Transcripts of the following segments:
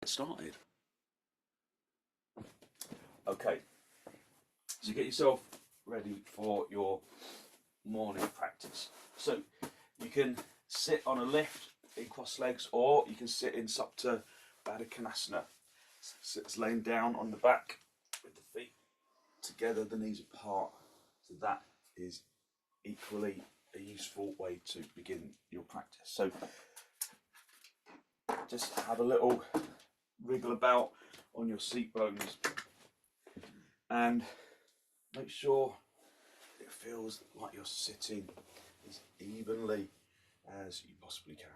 Started. Okay, so get yourself ready for your morning practice. So you can sit on a lift in cross legs, or you can sit in supta baddha konasana. So it's laying down on the back with the feet together, the knees apart. So that is equally a useful way to begin your practice. So just have a little wriggle about on your seat bones and make sure it feels like you're sitting as evenly as you possibly can.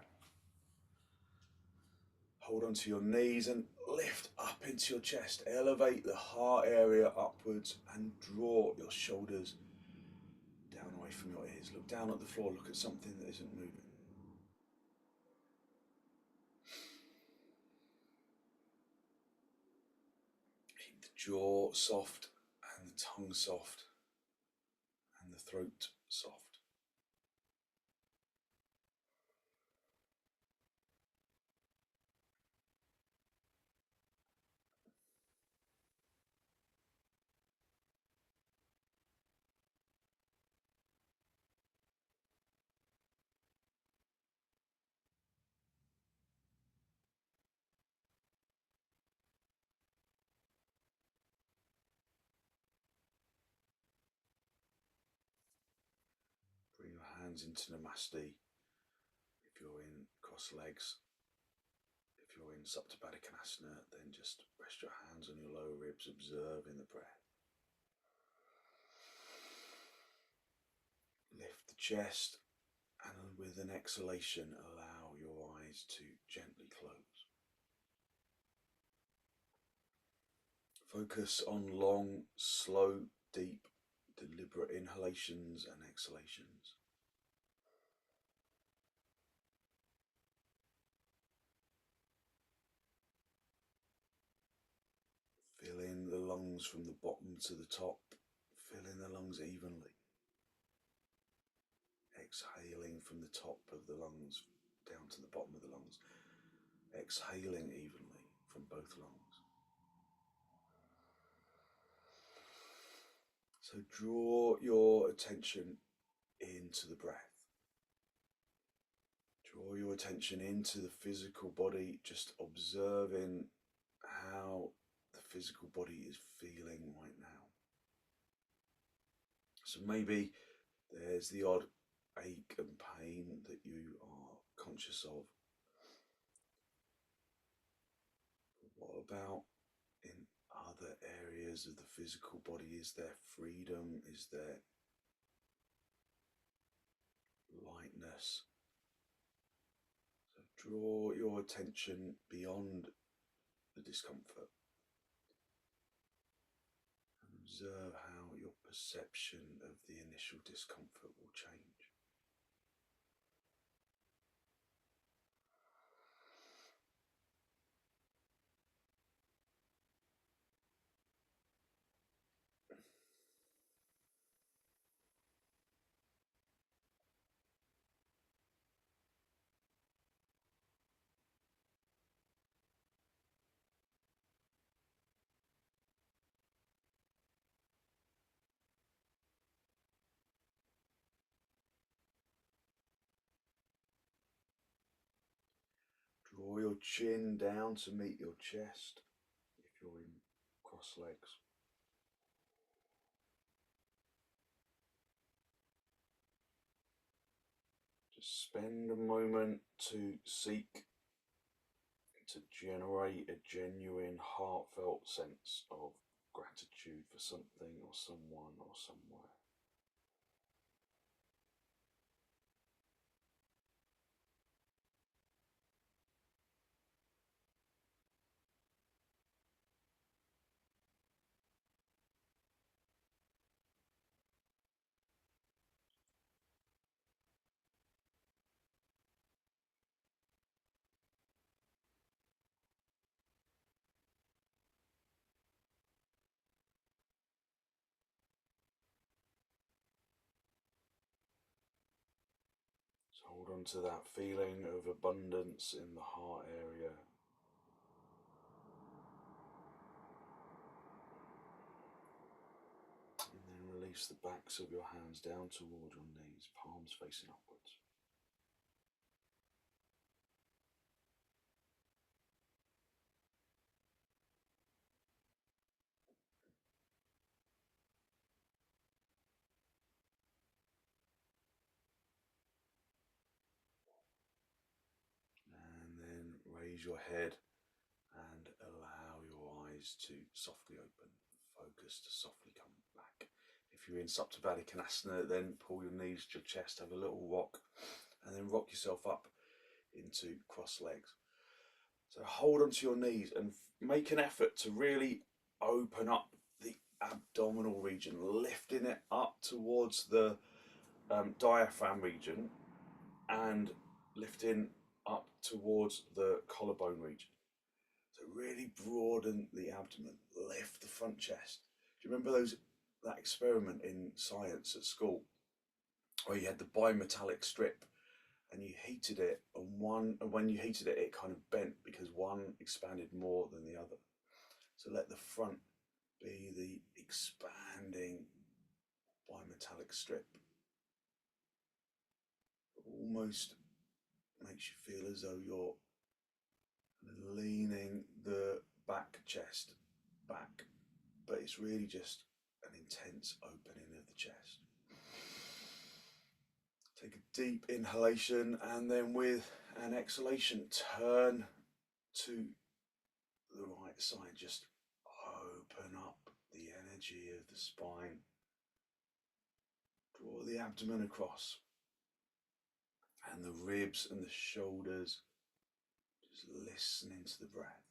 Hold onto your knees and lift up into your chest. Elevate the heart area upwards and draw your shoulders down away from your ears. Look down at the floor, look at something that isn't moving. Keep the jaw soft and the tongue soft and the throat soft. Bring your hands into Namaste if you're in cross legs. If you're in supta baddha konasana, then just rest your hands on your lower ribs, observing the breath. Lift the chest, and with an exhalation, allow your eyes to gently close. Focus on long, slow, deep, deliberate inhalations and exhalations. Fill in the lungs from the bottom to the top. Fill in the lungs evenly. Exhaling from the top of the lungs down to the bottom of the lungs. Exhaling evenly from both lungs. So draw your attention into the breath. Draw your attention into the physical body, just observing how the physical body is feeling right now. So maybe there's the odd ache and pain that you are conscious of. What about in other areas of the physical body? Is there freedom? Is there lightness? So draw your attention beyond the discomfort. Observe how your perception of the initial discomfort will change. Draw your chin down to meet your chest if you're in cross legs. Just spend a moment to seek to generate a genuine, heartfelt sense of gratitude for something or someone or somewhere. So hold on to that feeling of abundance in the heart area. Place the backs of your hands down toward your knees, palms facing upwards. And then raise your head and allow your eyes to softly open. Focus to softly come back. If you're in supta baddha konasana, then pull your knees to your chest, have a little rock, and then rock yourself up into cross legs. So hold onto your knees and make an effort to really open up the abdominal region, lifting it up towards the diaphragm region and lifting up towards the collarbone region. So really broaden the abdomen, lift the front chest. Do you remember that experiment in science at school where you had the bimetallic strip and you heated it, and when you heated it, it kind of bent because one expanded more than the other. So let the front be the expanding bimetallic strip. Almost makes you feel as though you're leaning the back chest back, but it's really just an intense opening of the chest. Take a deep inhalation, and then with an exhalation, turn to the right side. Just open up the energy of the spine. Draw the abdomen across, and the ribs and the shoulders. Just listening to the breath.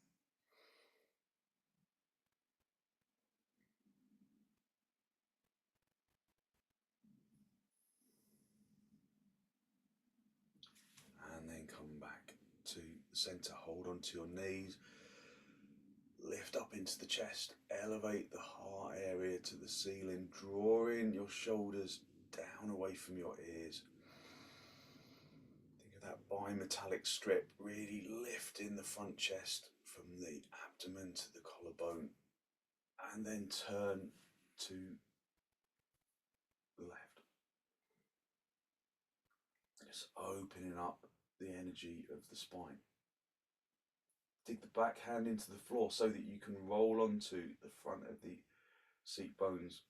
And then come back to the center. Hold onto your knees. Lift up into the chest. Elevate the heart area to the ceiling. Drawing your shoulders down away from your ears. Think of that bimetallic strip really lifting the front chest from the abdomen to the collarbone. And then turn to the left. Just opening up the energy of the spine. Dig the back hand into the floor so that you can roll onto the front of the seat bones.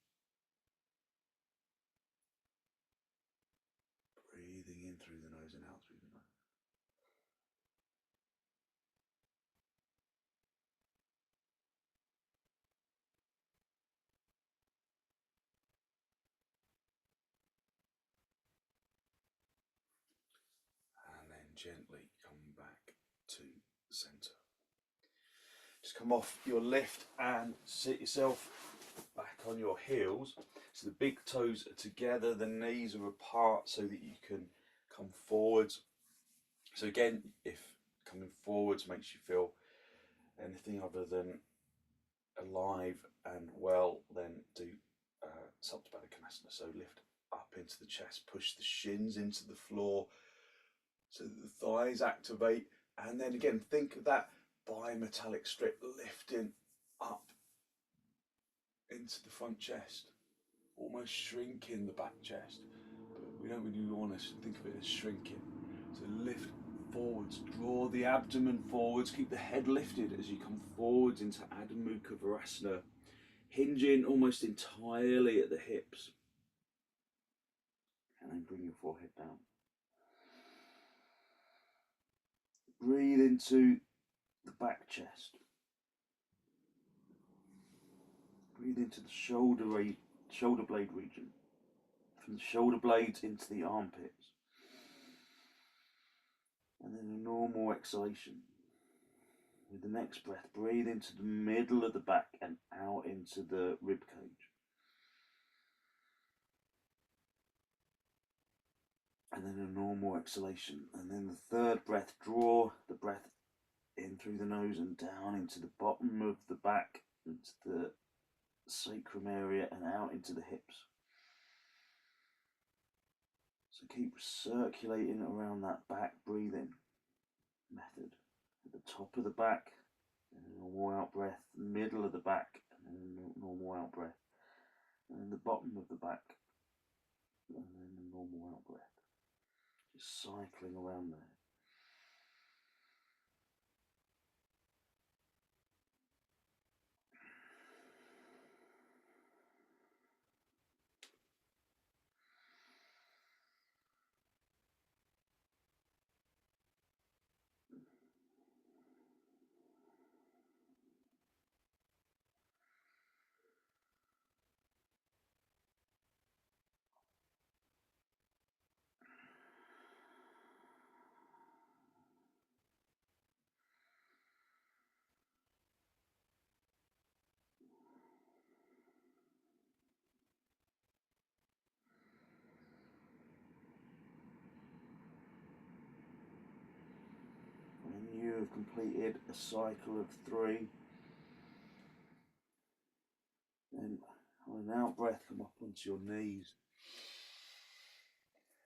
Breathing in through the nose and out through the nose. And then gently come back to the center. Just come off your lift and sit yourself back on your heels. So the big toes are together, the knees are apart so that you can come forwards. So again, if coming forwards makes you feel anything other than alive and well, then do supta baddha konasana. So lift up into the chest, push the shins into the floor so that the thighs activate, and then again think of that bimetallic strip lifting up into the front chest, almost shrinking the back chest, but we don't really want to think of it as shrinking. So lift forwards, draw the abdomen forwards, keep the head lifted as you come forwards into Adho Mukha Virasana, hinging almost entirely at the hips, and then bring your forehead down. Breathe into the back chest. Breathe into the shoulder blade region, from the shoulder blades into the armpits. And then a normal exhalation. With the next breath, breathe into the middle of the back and out into the rib cage. And then a normal exhalation. And then the third breath, draw the breath in through the nose and down into the bottom of the back, into the sacrum area and out into the hips. So keep circulating around that back breathing method. At the top of the back, and a normal out breath, middle of the back, and a normal out breath. and the bottom of the back, and then the normal out breath. Just cycling around there. When you have completed a cycle of 3, then on an out breath, come up onto your knees.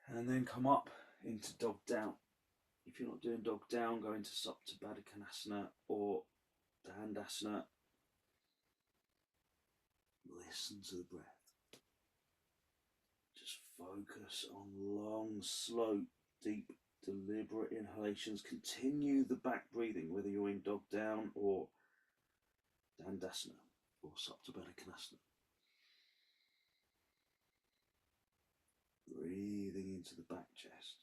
And then come up into dog down. If you're not doing dog down, go into supta, baddha, konasana or dandasana. Listen to the breath. Just focus on long, slow, deep, deliberate inhalations. Continue the back breathing, whether you're in dog down or dandasana or supta, baddha, konasana. Breathing into the back chest.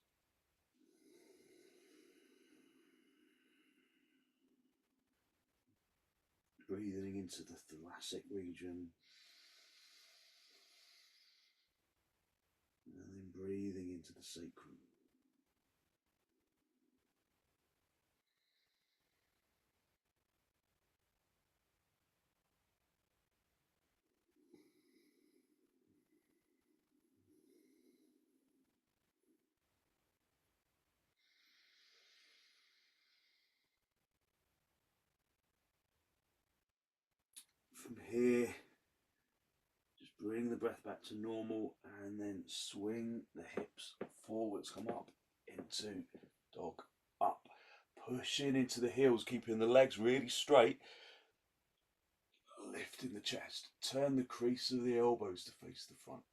Breathing into the thoracic region. And then breathing into the sacrum. From here, just bring the breath back to normal and then swing the hips forwards, come up into dog up. Pushing into the heels, keeping the legs really straight. Lifting the chest. Turn the crease of the elbows to face the front.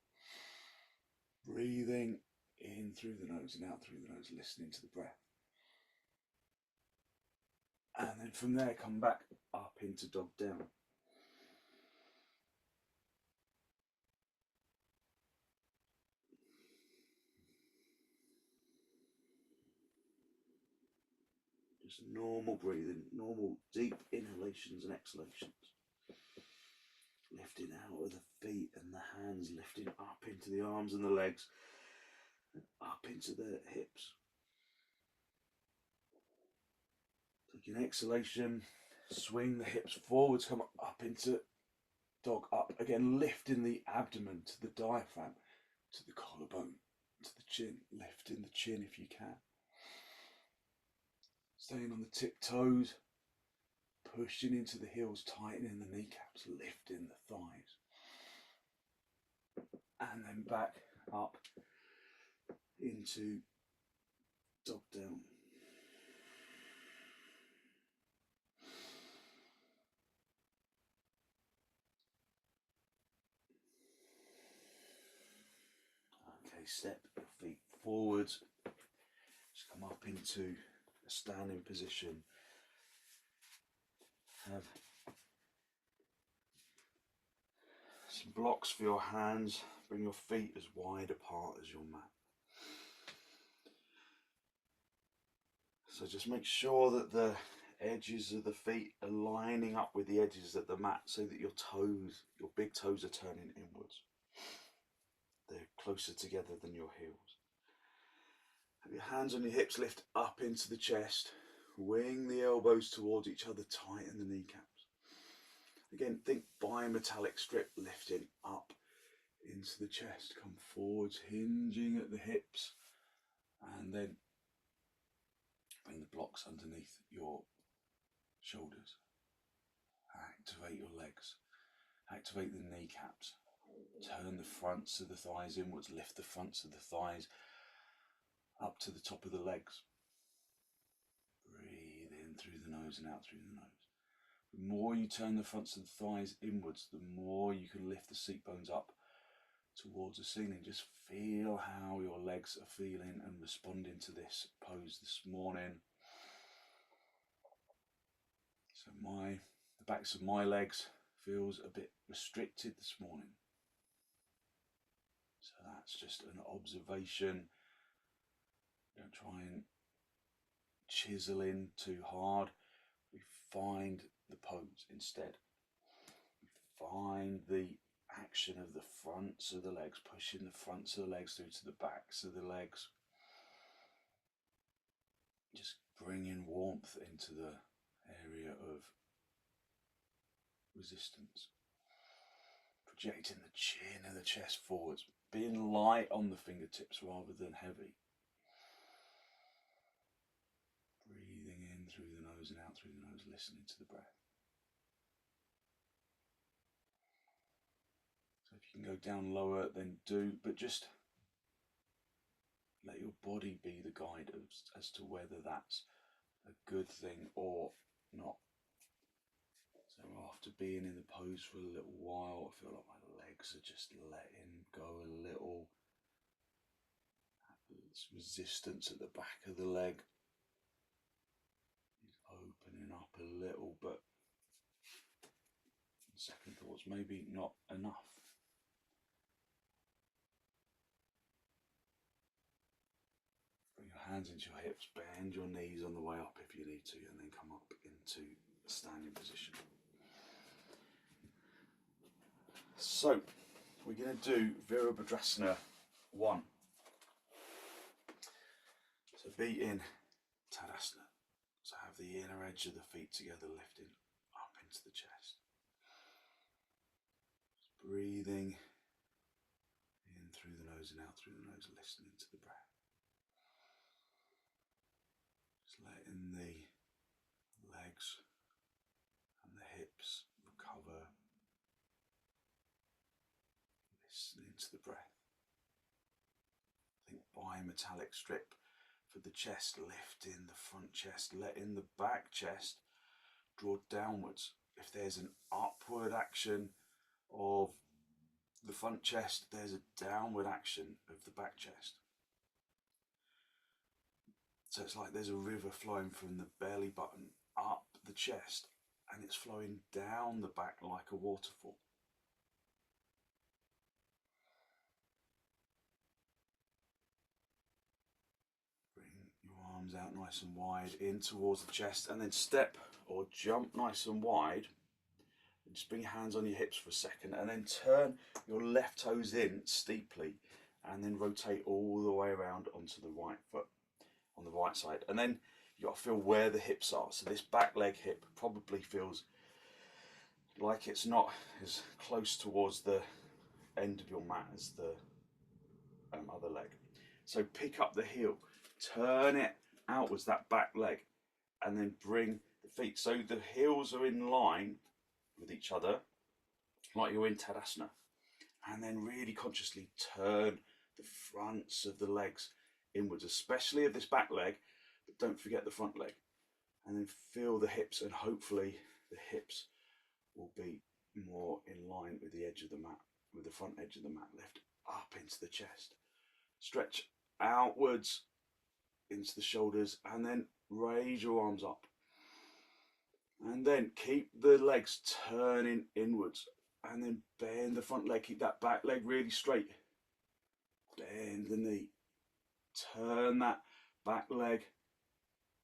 Breathing in through the nose and out through the nose, listening to the breath. And then from there, come back up into dog down. Just normal breathing, normal deep inhalations and exhalations. Lifting out of the feet and the hands, lifting up into the arms and the legs, and up into the hips. Take an exhalation, swing the hips forwards, come up into dog up. Again, lifting the abdomen to the diaphragm, to the collarbone, to the chin, lifting the chin if you can. Staying on the tiptoes, pushing into the heels, tightening the kneecaps, lifting the thighs. And then back up into dog down. Okay, step your feet forwards. Just come up into a standing position. Have some blocks for your hands. Bring your feet as wide apart as your mat. So just make sure that the edges of the feet are lining up with the edges of the mat so that your toes, your big toes are turning inwards. They're closer together than your heels. Have your hands on your hips, lift up into the chest. Wing the elbows towards each other, tighten the kneecaps. Again, think bimetallic strip lifting up into the chest. Come forwards, hinging at the hips, and then bring the blocks underneath your shoulders. Activate your legs. Activate the kneecaps. Turn the fronts of the thighs inwards. Lift the fronts of the thighs up to the top of the legs. Breathe in through the nose and out through the nose. more you turn the fronts of the thighs inwards, the more you can lift the seat bones up towards the ceiling. Just feel how your legs are feeling and responding to this pose this morning. So the backs of my legs feels a bit restricted this morning. So that's just an observation. Don't try and chisel in too hard. We find the pose instead. We find the action of the fronts of the legs, pushing the fronts of the legs through to the backs of the legs. Just bringing warmth into the area of resistance. Projecting the chin and the chest forwards, being light on the fingertips rather than heavy. Breathing in through the nose and out through the nose, listening to the breath. So if you can go down lower, then do, but just let your body be the guide as to whether that's a good thing or not. So after being in the pose for a little while, I feel like my legs are just letting go a little. There's resistance at the back of the leg. It's opening up a little, but second thoughts, maybe not enough. Bring your hands into your hips, bend your knees on the way up if you need to, and then come up into a standing position. So, we're going to do Virabhadrasana I. So be in Tadasana. So have the inner edge of the feet together, lifting up into the chest. Just breathing in through the nose and out through the nose, listening to the breath. Just letting the legs and the hips recover. Listening to the breath. Think bimetallic strip for the chest, lifting the front chest, letting the back chest draw downwards. If there's an upward action of the front chest, there's a downward action of the back chest. So it's like there's a river flowing from the belly button up the chest, and it's flowing down the back like a waterfall. Arms out nice and wide in towards the chest, and then step or jump nice and wide. And just bring your hands on your hips for a second, and then turn your left toes in steeply, and then rotate all the way around onto the right foot on the right side. And then you got to feel where the hips are. So this back leg hip probably feels like it's not as close towards the end of your mat as the other leg. So pick up the heel, turn it outwards, that back leg, and then bring the feet so the heels are in line with each other, like you're in Tadasana, and then really consciously turn the fronts of the legs inwards, especially of this back leg, but don't forget the front leg, and then feel the hips, and hopefully the hips will be more in line with the edge of the mat, with the front edge of the mat. Lift up into the chest, stretch outwards into the shoulders, and then raise your arms up, and then keep the legs turning inwards, and then bend the front leg, keep that back leg really straight, bend the knee, turn that back leg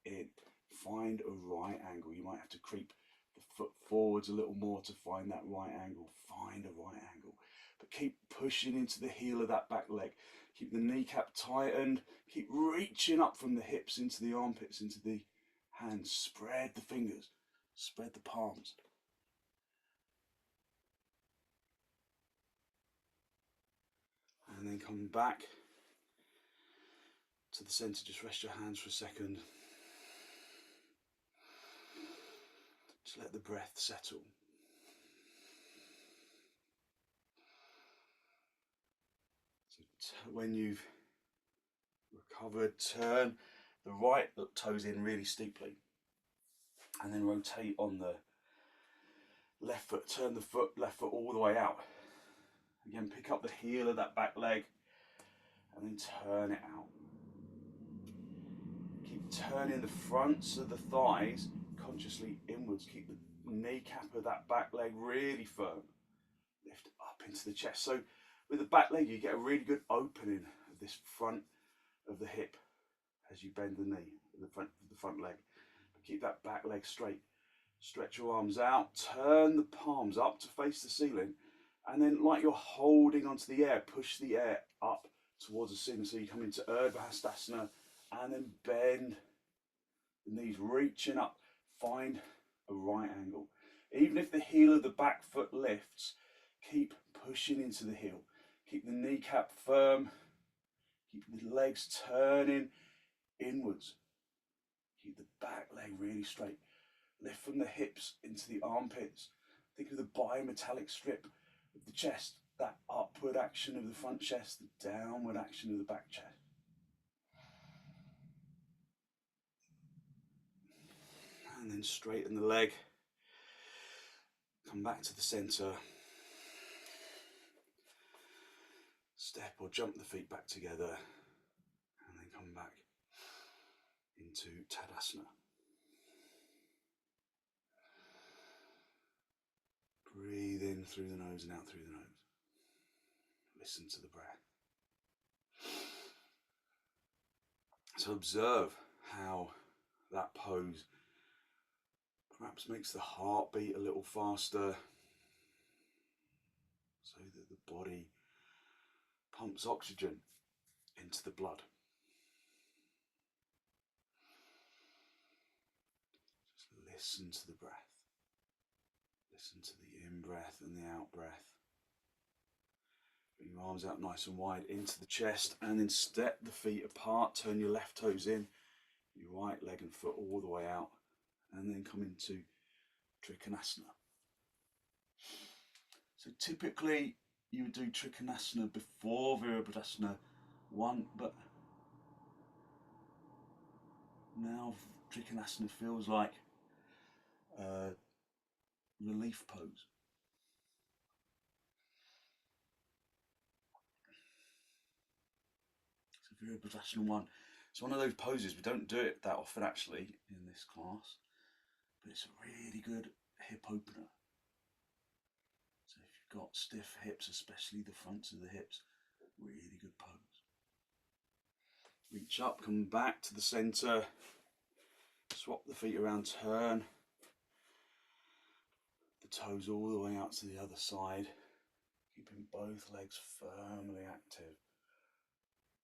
in, find a right angle. You might have to creep the foot forwards a little more to find that right angle. Find a right angle, but keep pushing into the heel of that back leg. Keep the kneecap tightened. Keep reaching up from the hips into the armpits, into the hands. Spread the fingers. Spread the palms. And then come back to the center. Just rest your hands for a second. Just let the breath settle. So when you've recovered, turn the right toes in really steeply, and then rotate on the left foot, turn the foot, left foot all the way out. Again, pick up the heel of that back leg and then turn it out. Keep turning the fronts of the thighs consciously inwards. Keep the kneecap of that back leg really firm. Lift up into the chest. So with the back leg, you get a really good opening of this front of the hip as you bend the knee, the front leg. But keep that back leg straight. Stretch your arms out, turn the palms up to face the ceiling, and then like you're holding onto the air, push the air up towards the ceiling. So you come into Virabhadrasana and then bend the knees, reaching up, find a right angle. Even if the heel of the back foot lifts, keep pushing into the heel. Keep the kneecap firm, keep the legs turning inwards. Keep the back leg really straight. Lift from the hips into the armpits. Think of the bimetallic strip of the chest, that upward action of the front chest, the downward action of the back chest. And then straighten the leg. Come back to the center. Step or jump the feet back together. And then come back into Tadasana. Breathe in through the nose and out through the nose. Listen to the breath. So observe how that pose perhaps makes the heart beat a little faster so that the body pumps oxygen into the blood. Just listen to the breath. Listen to the in-breath and the out-breath. Bring your arms out nice and wide into the chest and then step the feet apart. Turn your left toes in, your right leg and foot all the way out. And then come into trikonasana. So typically you would do trikonasana before Virabhadrasana I, but now trikonasana feels like a relief pose. So Virabhadrasana I, it's one of those poses, we don't do it that often actually in this class, but it's a really good hip opener. So if you've got stiff hips, especially the fronts of the hips, really good pose. Reach up, come back to the center, swap the feet around, turn the toes all the way out to the other side, keeping both legs firmly active.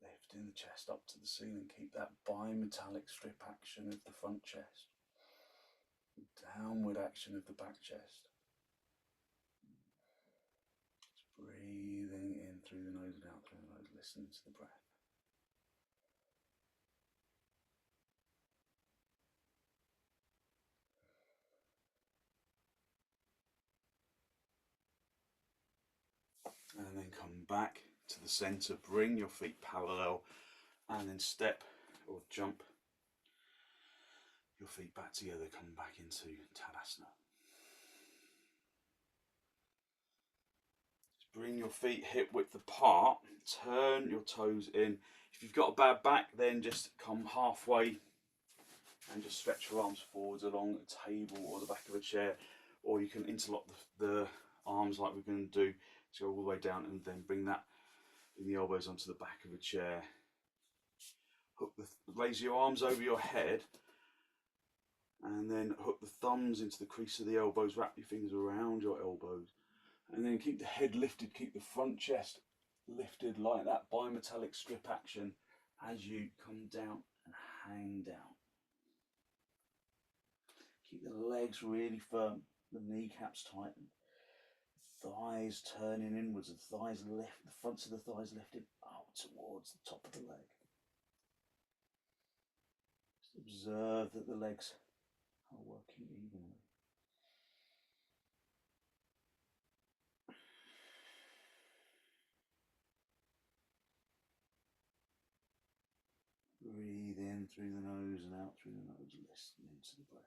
Lifting the chest up to the ceiling, keep that bimetallic strip action of the front chest, downward action of the back chest. Just breathing in through the nose and out through the nose, listening to the breath. And then come back to the center, bring your feet parallel, and then step or jump your feet back together, come back into Tadasana. Just bring your feet hip width apart, turn your toes in. If you've got a bad back, then just come halfway and just stretch your arms forwards along a table or the back of a chair, or you can interlock the arms like we're going to do, to go all the way down and then bring that in the elbows onto the back of a chair. Raise your arms over your head and then hook the thumbs into the crease of the elbows, wrap your fingers around your elbows, and then keep the head lifted, keep the front chest lifted like that bimetallic strip action as you come down and hang down. Keep the legs really firm, the kneecaps tightened, thighs turning inwards, the thighs lift, the fronts of the thighs lifted up towards the top of the leg. Just observe that the legs are working evenly. Breathe in through the nose and out through the nose, listening to the breath.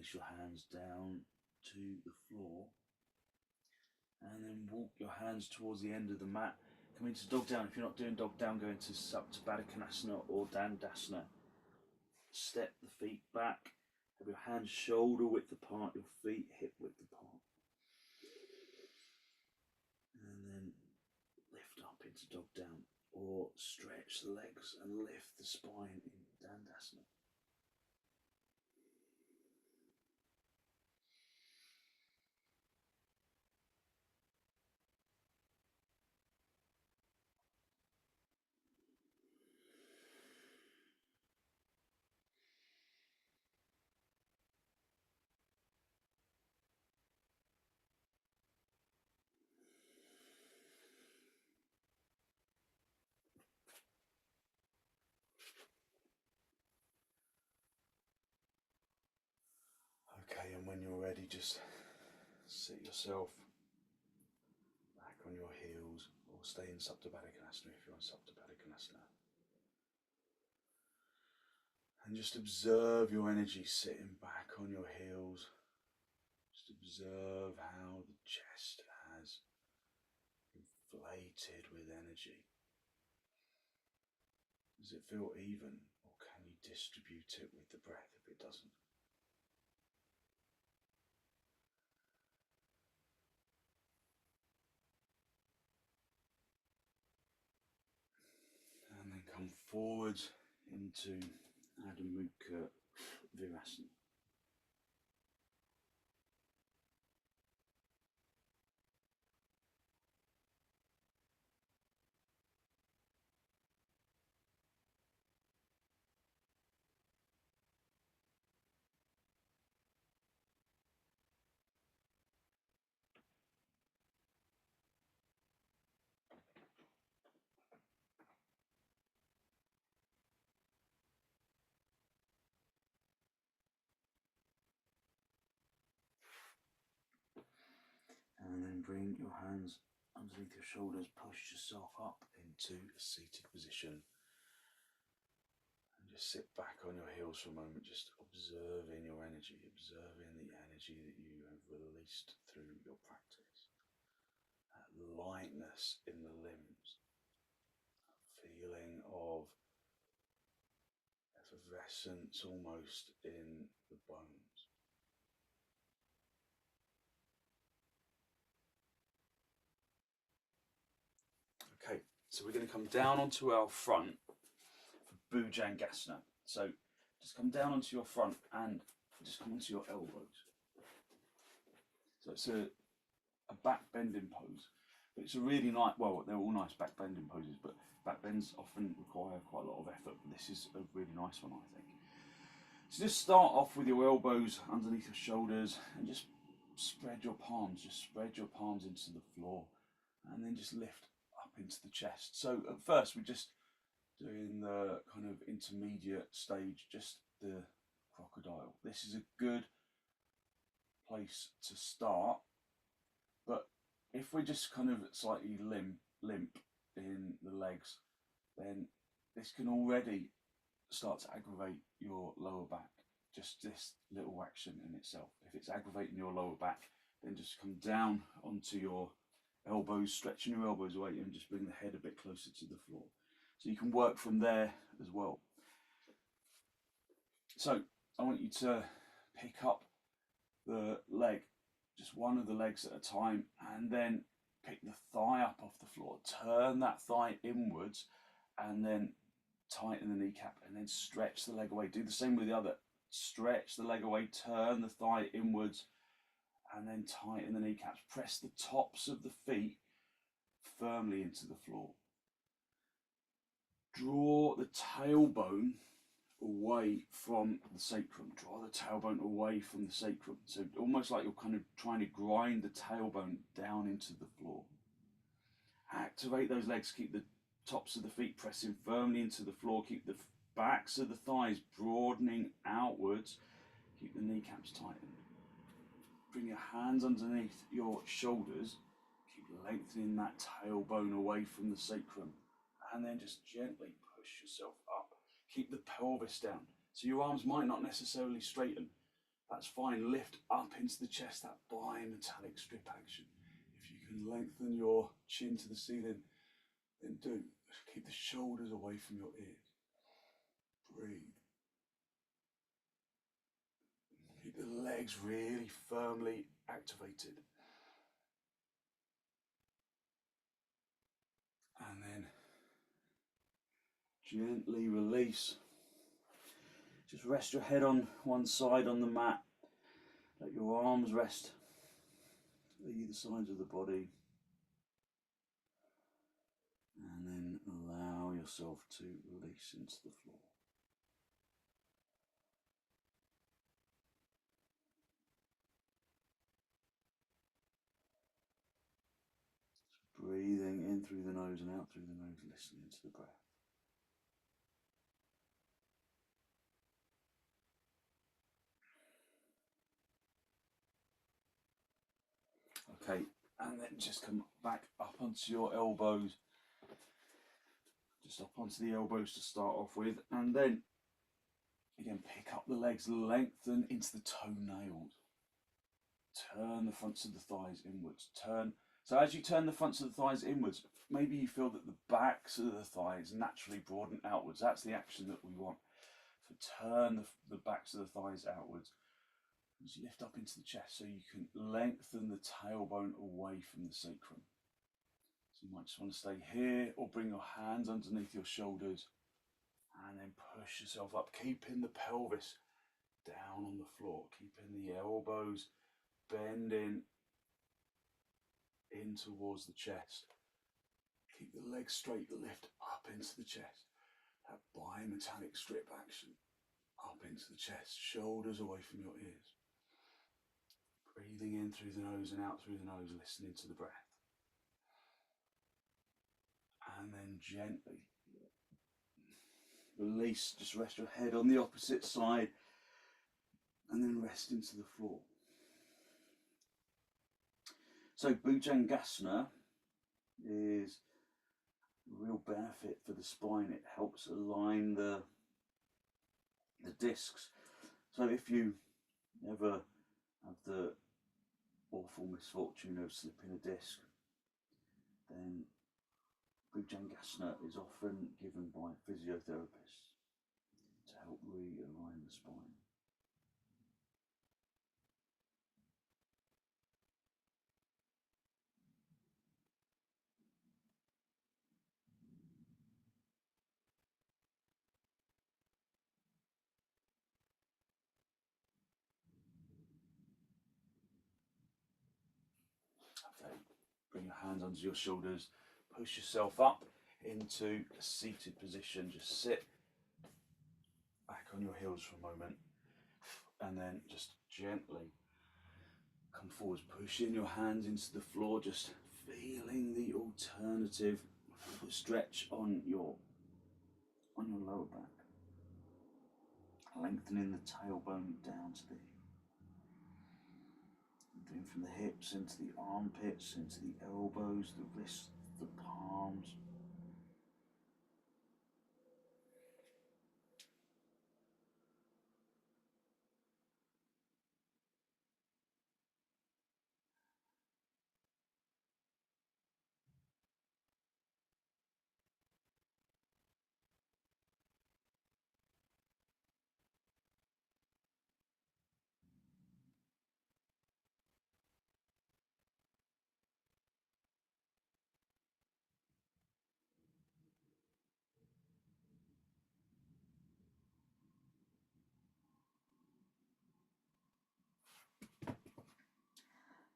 release your hands down to the floor. And then walk your hands towards the end of the mat. Come into dog down. If you're not doing dog down, go into supta, baddha or dandasana. Step the feet back. Have your hands shoulder width apart, your feet hip width apart. And then lift up into dog down. Or stretch the legs and lift the spine in dandasana. Okay, and when you're ready, just sit yourself back on your heels, or stay in supta baddha if you're on supta baddha. And just observe your energy sitting back on your heels. Just observe how the chest has inflated with energy. Does it feel even, or can you distribute it with the breath if it doesn't? And then come forward into Adho Mukha Virasana. And then bring your hands underneath your shoulders, push yourself up into a seated position. And just sit back on your heels for a moment, just observing your energy, observing the energy that you have released through your practice. That lightness in the limbs, that feeling of effervescence almost in the bones. Okay, so we're going to come down onto our front for bhujangasana. So just come down onto your front and just come onto your elbows. So it's a back bending pose, but it's a really nice, well, they're all nice back bending poses, but back bends often require quite a lot of effort, but this is a really nice one, I think. So just start off with your elbows underneath your shoulders and just spread your palms, into the floor, and then just lift up into the chest. So at first we're just doing the kind of intermediate stage, just the crocodile. This is a good place to start, but if we're just kind of slightly limp in the legs, then this can already start to aggravate your lower back. Just this little action in itself. If it's aggravating your lower back, then just come down onto your elbows, stretching your elbows away, and just bring the head a bit closer to the floor. So you can work from there as well. So I want you to pick up the leg, just one of the legs at a time, and then pick the thigh up off the floor. Turn that thigh inwards, and then tighten the kneecap, and then stretch the leg away. Do the same with the other. Stretch the leg away, turn the thigh inwards, and then tighten the kneecaps. Press the tops of the feet firmly into the floor. Draw the tailbone away from the sacrum. Draw the tailbone away from the sacrum. So almost like you're kind of trying to grind the tailbone down into the floor. Activate those legs. Keep the tops of the feet pressing firmly into the floor. Keep the backs of the thighs broadening outwards. Keep the kneecaps tightened. Bring your hands underneath your shoulders. Keep lengthening that tailbone away from the sacrum. And then just gently push yourself up. Keep the pelvis down. So your arms might not necessarily straighten, That's fine. Lift up into the chest, that bimetallic strip action. If you can lengthen your chin to the ceiling, then do. Keep the shoulders away from your ears. Breathe. Keep the legs really firmly activated. And then gently release. Just rest your head on one side on the mat. Let your arms rest either sides of the body. And then allow yourself to release into the floor. Breathing in through the nose and out through the nose, listening to the breath. Okay, and then just come back up onto your elbows. Just up onto the elbows to start off with, and then again pick up the legs, lengthen into the toenails. Turn the fronts of the thighs inwards. Turn. So as you turn the fronts of the thighs inwards, maybe you feel that the backs of the thighs naturally broaden outwards. That's the action that we want. So turn the backs of the thighs outwards. Just lift up into the chest so you can lengthen the tailbone away from the sacrum. So you might just want to stay here or bring your hands underneath your shoulders and then push yourself up, keeping the pelvis down on the floor, keeping the elbows bending in towards the chest. Keep the legs straight, lift up into the chest. That bimetallic strip action up into the chest, shoulders away from your ears. Breathing in through the nose and out through the nose, listening to the breath. And then gently release, just rest your head on the opposite side and then rest into the floor. So bhujangasana is a real benefit for the spine. It helps align the discs. So if you ever have the awful misfortune of slipping a disc, then bhujangasana is often given by physiotherapists to help realign the spine. Okay, bring your hands under your shoulders, push yourself up into a seated position. Just sit back on your heels for a moment and then just gently come forwards, pushing your hands into the floor, just feeling the alternative stretch on your lower back, lengthening the tailbone down to the moving from the hips into the armpits, into the elbows, the wrists, the palms.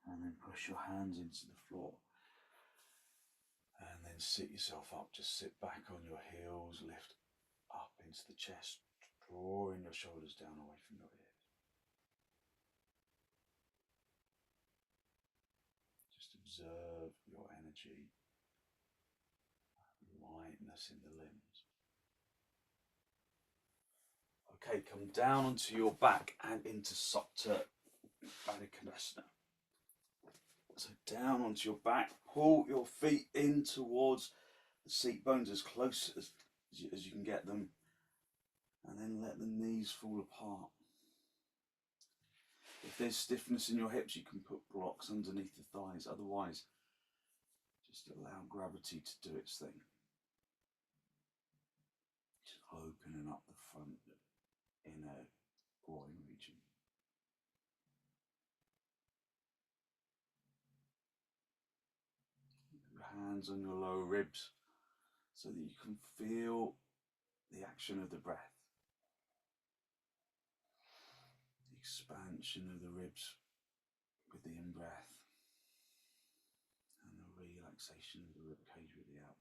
And then push your hands into the floor. And then sit yourself up. Just sit back on your heels, lift up into the chest, drawing your shoulders down away from your ears. Just observe your energy, lightness in the limbs. Okay, come down onto your back and into supta konasana. So down onto your back, pull your feet in towards the seat bones as close as you can get them, and then let the knees fall apart. If there's stiffness in your hips, you can put blocks underneath the thighs. Otherwise, just allow gravity to do its thing. Just opening up the front inner groin region. Your hands on your lower ribs so that you can feel the action of the breath. The expansion of the ribs with the in-breath and the relaxation of the ribcage with the out-breath.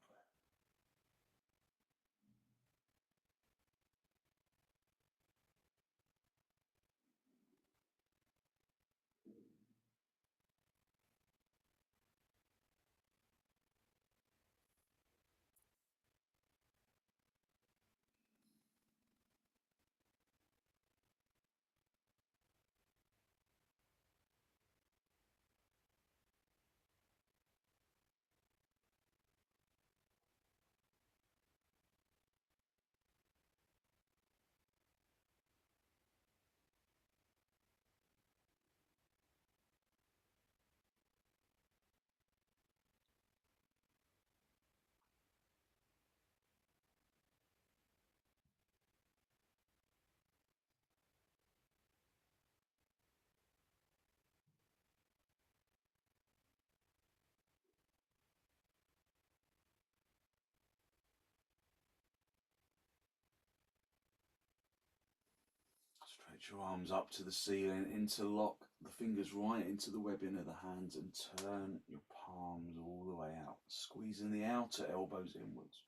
Stretch your arms up to the ceiling, interlock the fingers right into the webbing of the hands and turn your palms all the way out, squeezing the outer elbows inwards.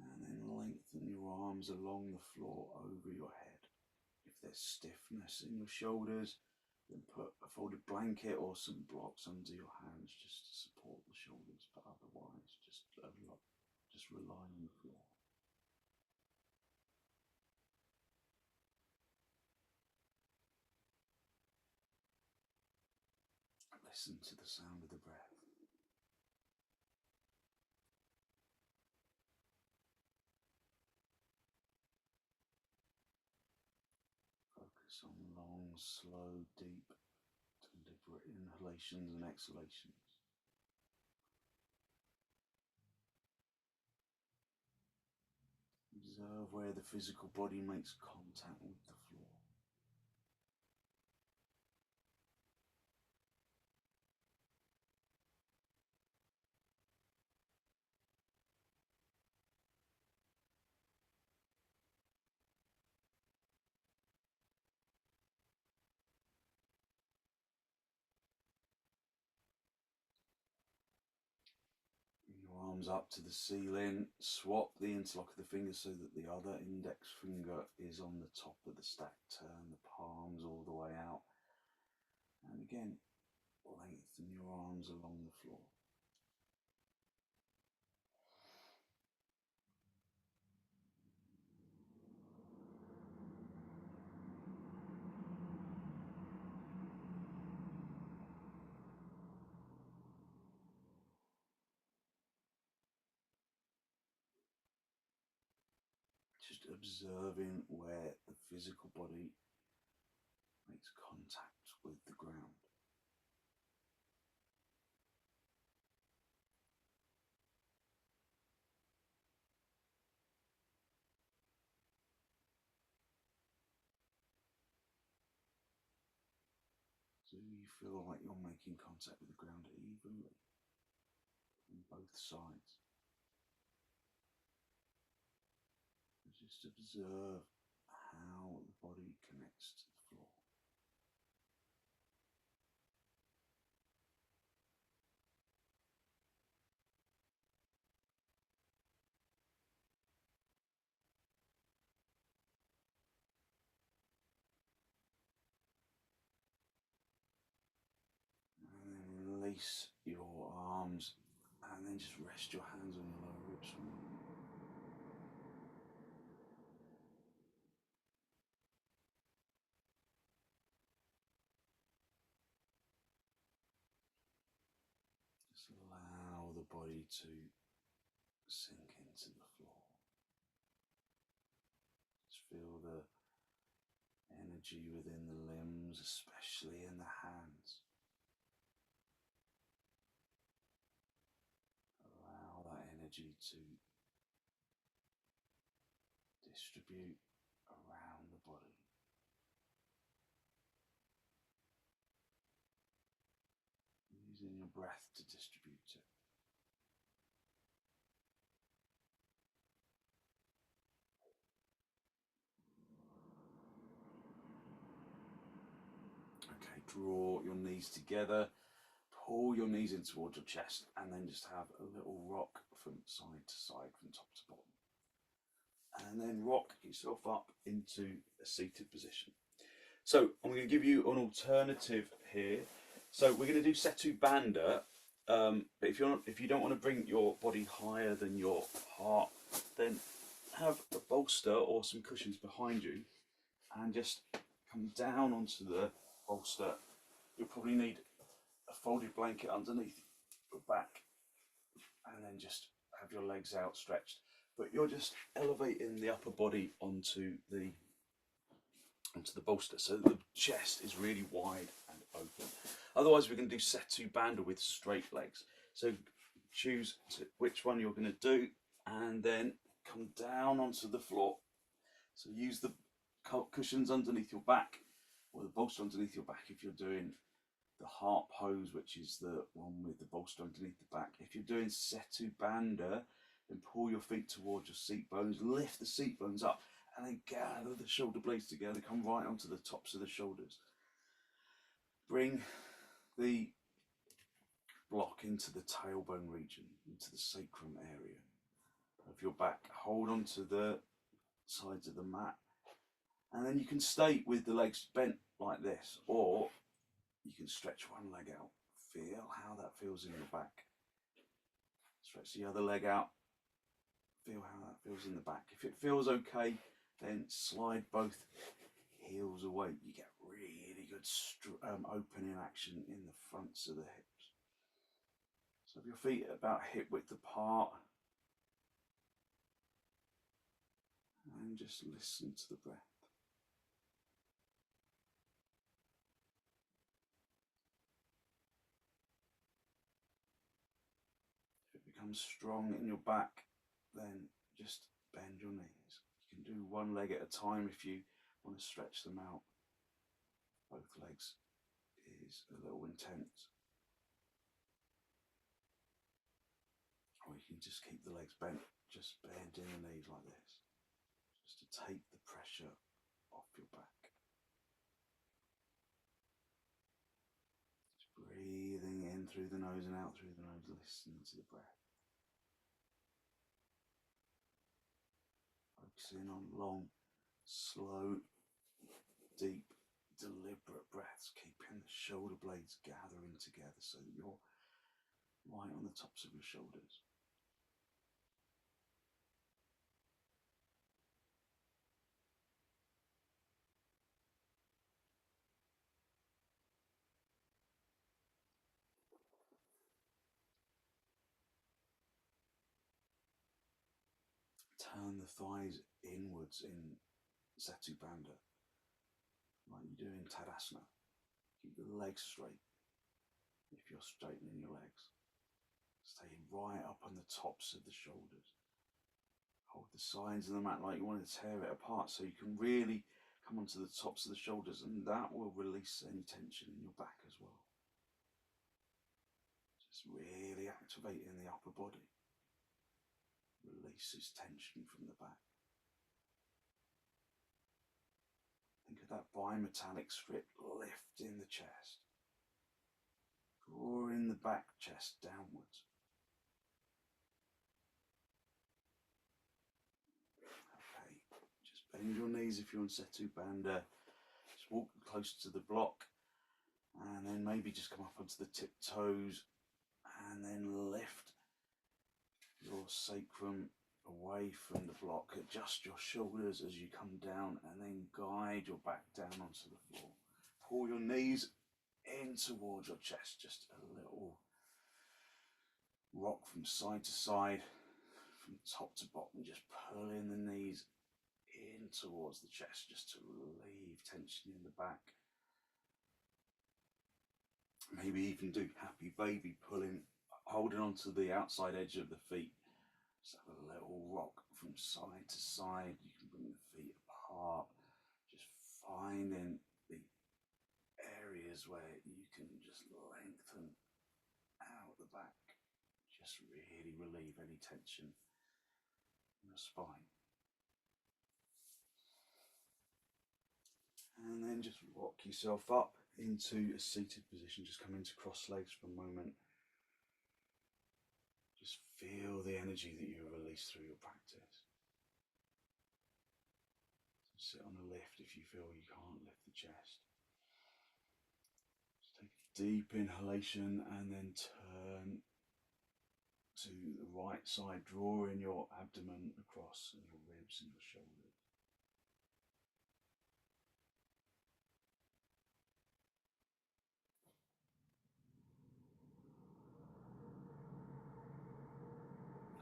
And then lengthen your arms along the floor over your head. If there's stiffness in your shoulders, then put a folded blanket or some blocks under your hands just to support the shoulders, but otherwise just rely on the floor. Listen to the sound of the breath. Focus on long, slow, deep, deliberate inhalations and exhalations. Observe where the physical body makes contact with the floor. Your arms up to the ceiling, swap the interlock of the fingers so that the other index finger is on the top of the stack. Turn the palms all the way out. And again, lengthen your arms along the floor. Just observing where the physical body makes contact with the ground. So you feel like you're making contact with the ground evenly on both sides. Just observe how the body connects to the floor. And then release your arms and then just rest your hands on your lower ribs. Just allow the body to sink into the floor. Just feel the energy within the limbs, especially in the hands. Allow that energy to distribute around the body. Using your breath to distribute it. Okay, draw your knees together, pull your knees in towards your chest, and then just have a little rock from side to side, from top to bottom. And then rock yourself up into a seated position. So I'm going to give you an alternative here. So we're going to do setubandha, but if you don't want to bring your body higher than your heart, then have a bolster or some cushions behind you, and just come down onto the bolster. You'll probably need a folded blanket underneath your back, and then just have your legs outstretched. But you're just elevating the upper body onto the bolster, so the chest is really wide and open. Otherwise, we're going to do setubandha with straight legs. So choose which one you're going to do, and then come down onto the floor. So use the cushions underneath your back, or the bolster underneath your back if you're doing the heart pose, which is the one with the bolster underneath the back. If you're doing setubandha, then pull your feet towards your seat bones, lift the seat bones up, and then gather the shoulder blades together, come right onto the tops of the shoulders. Bring the block into the tailbone region, into the sacrum area of your back. Hold onto the sides of the mat, and then you can stay with the legs bent like this, or you can stretch one leg out. Feel how that feels in your back. Stretch the other leg out. Feel how that feels in the back. If it feels okay, then slide both heels away. You get really good opening action in the fronts of the hips. So if your feet are about hip width apart, and just listen to the breath. If it becomes strong in your back, then just bend your knees. You can do one leg at a time if you want to stretch them out. Both legs is a little intense. Or you can just keep the legs bent, just bending the knees like this, just to take the pressure off your back. Just breathing in through the nose and out through the nose, listening to the breath. Focusing on long, slow, deep, deliberate breaths, keeping the shoulder blades gathering together so that you're right on the tops of your shoulders. Turn the thighs inwards in setubandha, like you do in tadasana. Keep the legs straight if you're straightening your legs. Stay right up on the tops of the shoulders. Hold the sides of the mat like you want to tear it apart, so you can really come onto the tops of the shoulders, and that will release any tension in your back as well. Just really activating the upper body. Releases tension from the back. Think of that bimetallic strip lifting the chest, drawing the back chest downwards. Okay, just bend your knees if you're on setubandha. Just walk close to the block, and then maybe just come up onto the tiptoes, and then lift your sacrum away from the block. Adjust your shoulders as you come down, and then guide your back down onto the floor. Pull your knees in towards your chest, just a little rock from side to side, from top to bottom, just pulling the knees in towards the chest, just to relieve tension in the back. Maybe even do happy baby, pulling, holding onto the outside edge of the feet. Just have a little rock from side to side. You can bring the feet apart, just finding the areas where you can just lengthen out the back. Just really relieve any tension in your spine. And then just rock yourself up into a seated position. Just come into cross legs for a moment. Just feel the energy that you release through your practice. So sit on a lift if you feel you can't lift the chest. Just take a deep inhalation and then turn to the right side, drawing your abdomen across and your ribs and your shoulders.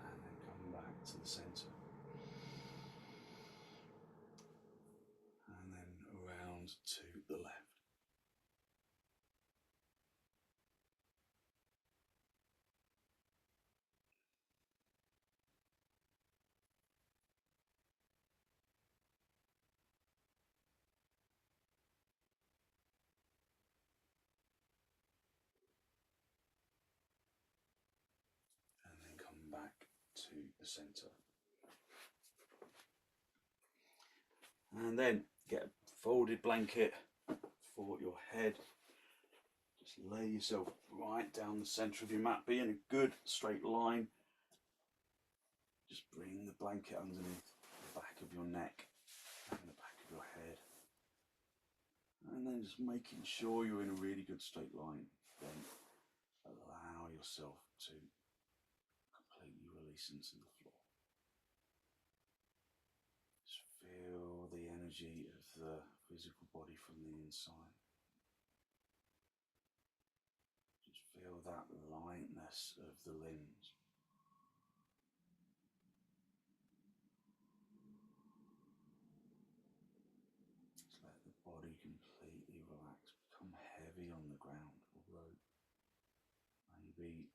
And then come back to the center. And then around to the left. And then come back to the center. And then get a folded blanket for your head. Just lay yourself right down the center of your mat. Be in a good straight line. Just bring the blanket underneath the back of your neck and the back of your head. And then just making sure you're in a really good straight line. Then allow yourself to completely release into the floor. Just feel the energy of the physical body from the inside. Just feel that lightness of the limbs. Just let the body completely relax, become heavy on the ground, although maybe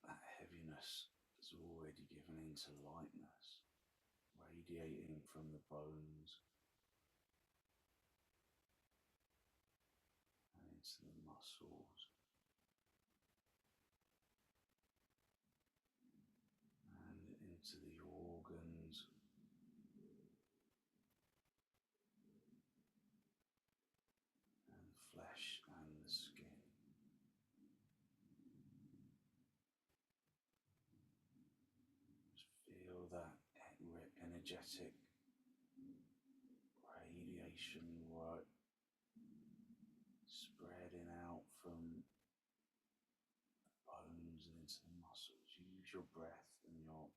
that heaviness is already given into lightness, radiating from the bones and into the muscles and into the organs and flesh and the skin. Just feel that energetic radiation right spreading out from the bones and into the muscles. Use your breath and your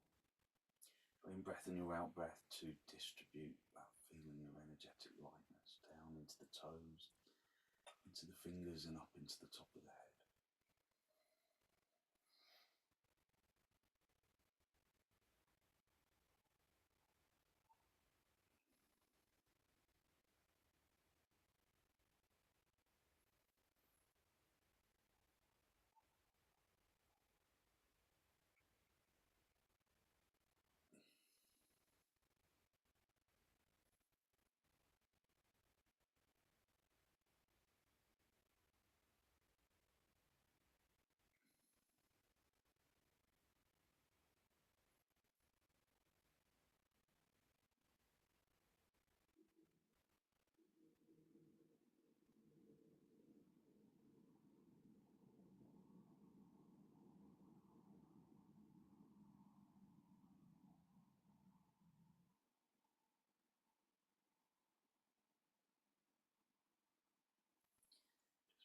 in-breath and your out-breath to distribute that feeling of energetic lightness down into the toes, into the fingers and up into the top of the head.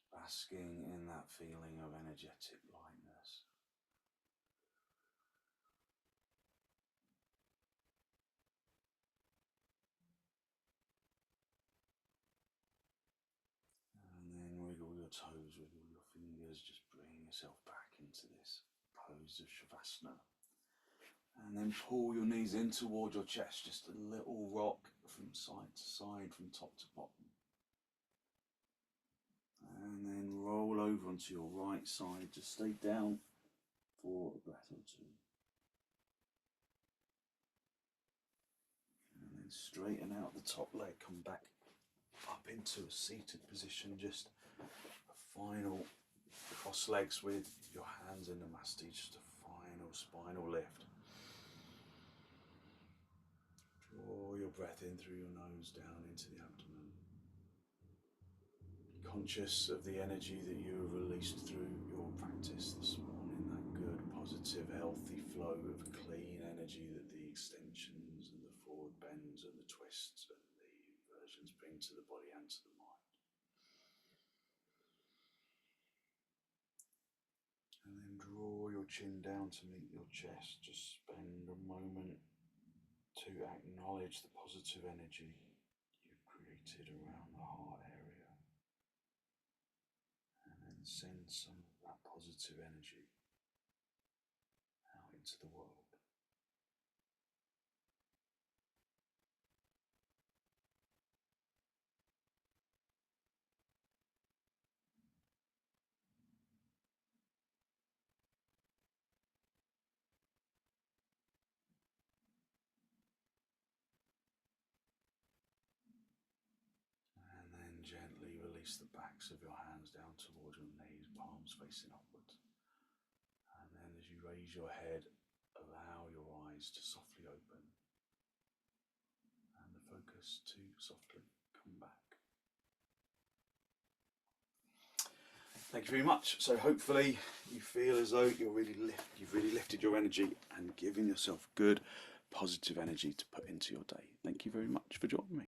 Basking in that feeling of energetic lightness. And then wiggle your toes, wiggle your fingers, just bring yourself back into this pose of shavasana. And then pull your knees in toward your chest, just a little rock from side to side, from top to bottom. And then roll over onto your right side, just stay down for a breath or two. And then straighten out the top leg, come back up into a seated position, just a final cross legs with your hands in the mat, just a final spinal lift. Draw your breath in through your nose down into the abdomen. Be conscious of the energy that you have released through your practice this morning, that good, positive, healthy flow of clean energy that the extensions and the forward bends and the twists and the inversions bring to the body and to the mind. And then draw your chin down to meet your chest. Just spend a moment to acknowledge the positive energy you've created around the heart area, and then send some of that positive energy out into the world. And then gently release the backs of your hands down towards your knees, palms facing upwards. And then as you raise your head, allow your eyes to softly open and the focus to softly come back. Thank you very much. So hopefully you feel as though you've really lifted your energy and given yourself good, positive energy to put into your day. Thank you very much for joining me.